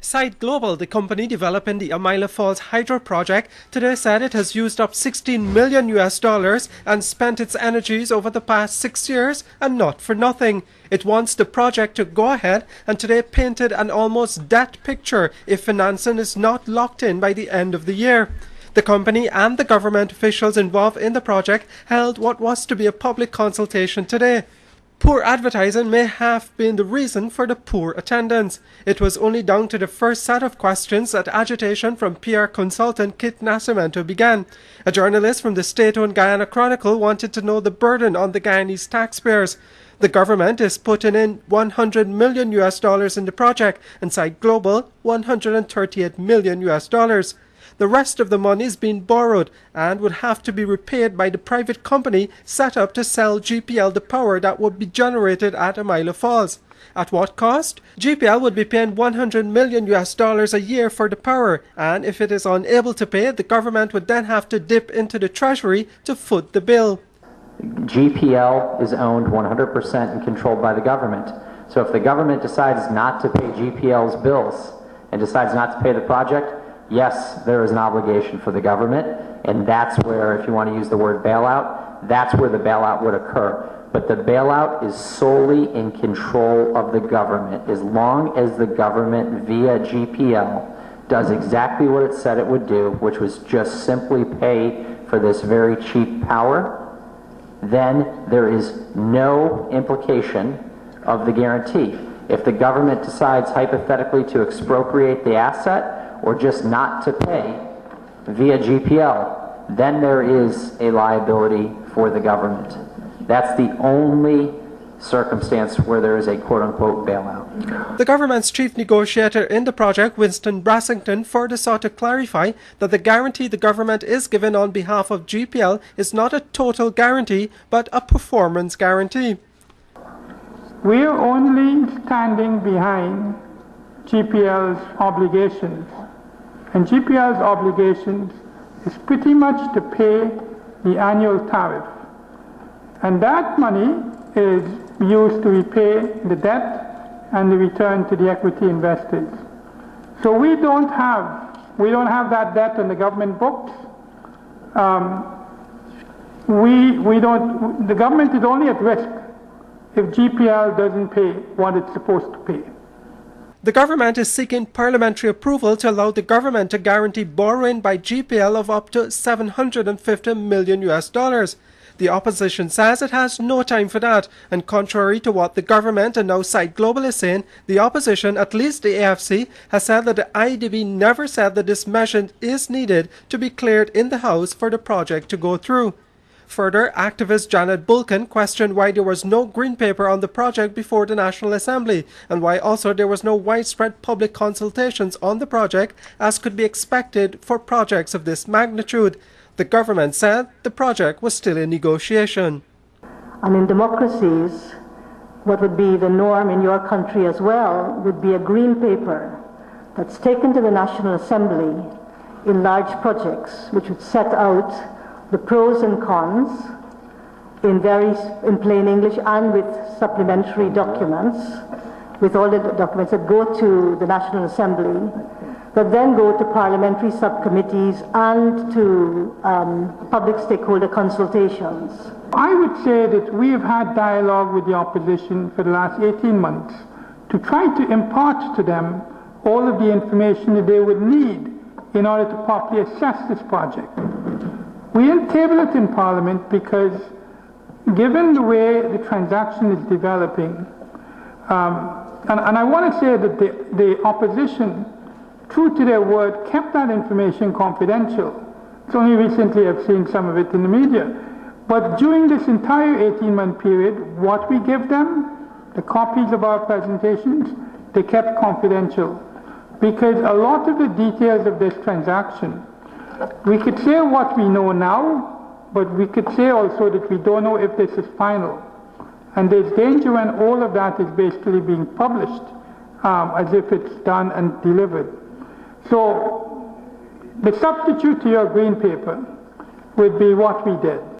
Site Global, the company developing the Amila Falls Hydro project, today said it has used up $16 million and spent its energies over the past 6 years, and not for nothing. It wants the project to go ahead, and today painted an almost dead picture if financing is not locked in by the end of the year. The company and the government officials involved in the project held what was to be a public consultation today. Poor advertising may have been the reason for the poor attendance. It was only down to the first set of questions that agitation from PR consultant Kit Nascimento began. A journalist from the state-owned Guyana Chronicle wanted to know the burden on the Guyanese taxpayers. The government is putting in $100 million in the project, and Site Global $138 million. The rest of the money is being borrowed and would have to be repaid by the private company set up to sell GPL the power that would be generated at Amila Falls. At what cost? GPL would be paying $100 million a year for the power, and if it is unable to pay, the government would then have to dip into the treasury to foot the bill. GPL is owned 100% and controlled by the government. So if the government decides not to pay GPL's bills and decides not to pay the project, yes, there is an obligation for the government, and that's where, if you want to use the word bailout, that's where the bailout would occur. But the bailout is solely in control of the government. As long as the government, via GPL, does exactly what it said it would do, which was just simply pay for this very cheap power, then there is no implication of the guarantee. If the government decides hypothetically to expropriate the asset, or just not to pay via GPL, then there is a liability for the government. That's the only circumstance where there is a quote-unquote bailout. The government's chief negotiator in the project, Winston Brassington, further sought to clarify that the guarantee the government is given on behalf of GPL is not a total guarantee, but a performance guarantee. We are only standing behind GPL's obligations. And GPL's obligations is pretty much to pay the annual tariff. And that money is used to repay the debt and the return to the equity investors. So we don't have that debt on the government books. The government is only at risk if GPL doesn't pay what it's supposed to pay. The government is seeking parliamentary approval to allow the government to guarantee borrowing by GPL of up to $750 million. The opposition says it has no time for that, and contrary to what the government and now Site Global is saying, the opposition, at least the AFC, has said that the IDB never said that this measure is needed to be cleared in the House for the project to go through. Further, activist Janet Bulkin questioned why there was no green paper on the project before the National Assembly, and why also there was no widespread public consultations on the project as could be expected for projects of this magnitude. The government said the project was still in negotiation. And in democracies, what would be the norm in your country as well would be a green paper that's taken to the National Assembly in large projects, which would set out the pros and cons in plain English and with supplementary documents, with all the documents that go to the National Assembly, that then go to parliamentary subcommittees and to public stakeholder consultations. I would say that we have had dialogue with the opposition for the last 18 months to try to impart to them all of the information that they would need in order to properly assess this project. We didn't table it in Parliament because, given the way the transaction is developing, and I want to say that the opposition, true to their word, kept that information confidential. It's only recently I've seen some of it in the media. But during this entire 18-month period, what we give them, the copies of our presentations, they kept confidential. Because a lot of the details of this transaction, we could say what we know now, but we could say also that we don't know if this is final. And there's danger when all of that is basically being published as if it's done and delivered. So the substitute to your green paper would be what we did.